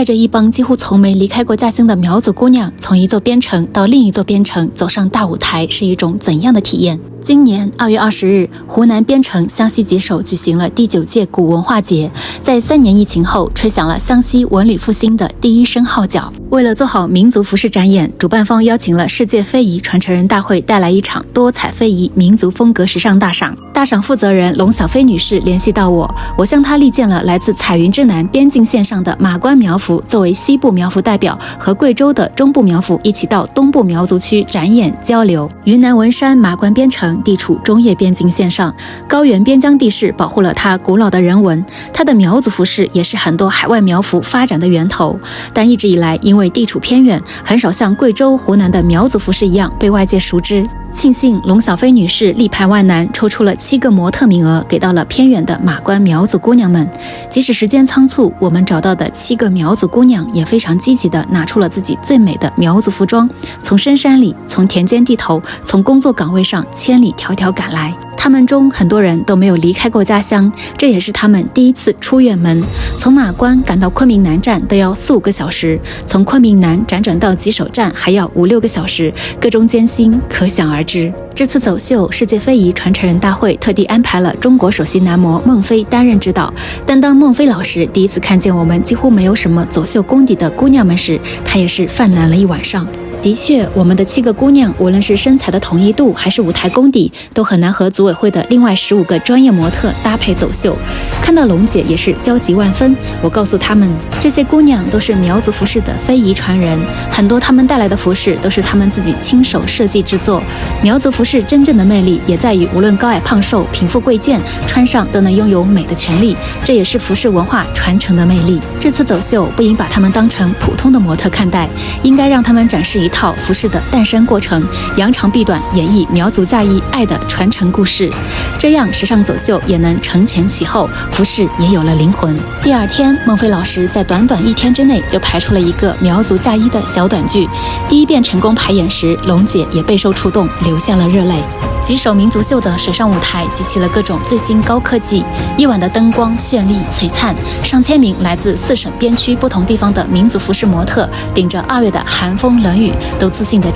带着一帮几乎从没离开过家乡的苗族姑娘，从一座边城到另一座边城，走上大舞台，是一种怎样的体验？今年2月20日，湖南边城湘西吉首举行了第9届古文化节，在3年疫情后，吹响了湘西文旅复兴的第一声号角。为了做好民族服饰展演，主办方邀请了世界非遗传承人大会带来一场多彩非遗民族风格时尚大赏。大赏负责人龙小飞女士联系到我向她力荐了来自彩云之南边境线上的马关苗族作为西部苗族代表，和贵州的中部苗族一起到东部苗族区展演交流。云南文山马关边城地处中越边境线上，高原边疆地势保护了它古老的人文，它的苗族服饰也是很多海外苗服发展的源头。但一直以来，因为地处偏远，很少像贵州、湖南的苗族服饰一样被外界熟知。庆幸龙小飞女士力排万难，抽出了7个模特名额，给到了偏远的马关苗族姑娘们。即使时间仓促，我们找到的7个苗族姑娘也非常积极地拿出了自己最美的苗族服装，从深山里，从田间地头，从工作岗位上千里迢迢赶来。他们中很多人都没有离开过家乡，这也是他们第一次出远门。从马关赶到昆明南站都要4-5个小时，从昆明南辗转到吉首站还要5-6个小时，各中艰辛可想而知。这次走秀，世界非遗传承人大会特地安排了中国首席男模孟非担任指导。但当孟非老师第一次看见我们几乎没有什么走秀功底的姑娘们时，他也是犯难了一晚上。的确，我们的7个姑娘，无论是身材的统一度还是舞台功底，都很难和组委会的另外15个专业模特搭配走秀。看到龙姐也是焦急万分，我告诉他们，这些姑娘都是苗族服饰的非遗传人，很多她们带来的服饰都是她们自己亲手设计制作。苗族服饰真正的魅力也在于，无论高矮胖瘦、贫富贵贱，穿上都能拥有美的权利，这也是服饰文化传承的魅力。这次走秀不应把她们当成普通的模特看待，应该让她们展示一套服饰的诞生过程，扬长避短，演绎苗族嫁衣爱的传承故事，这样时尚走秀也能承前启后，服饰也有了灵魂。第2天，孟非老师在短短1天之内就排出了一个苗族嫁衣的小短剧。第1遍成功排演时，龙姐也备受触动，流下了热泪。吉首民族秀的水上舞台集齐了各种最新高科技，夜晚的灯光绚丽璀璨，上千名来自4省边区不同地方的民族服饰模特，顶着2月的寒风冷雨，都自信地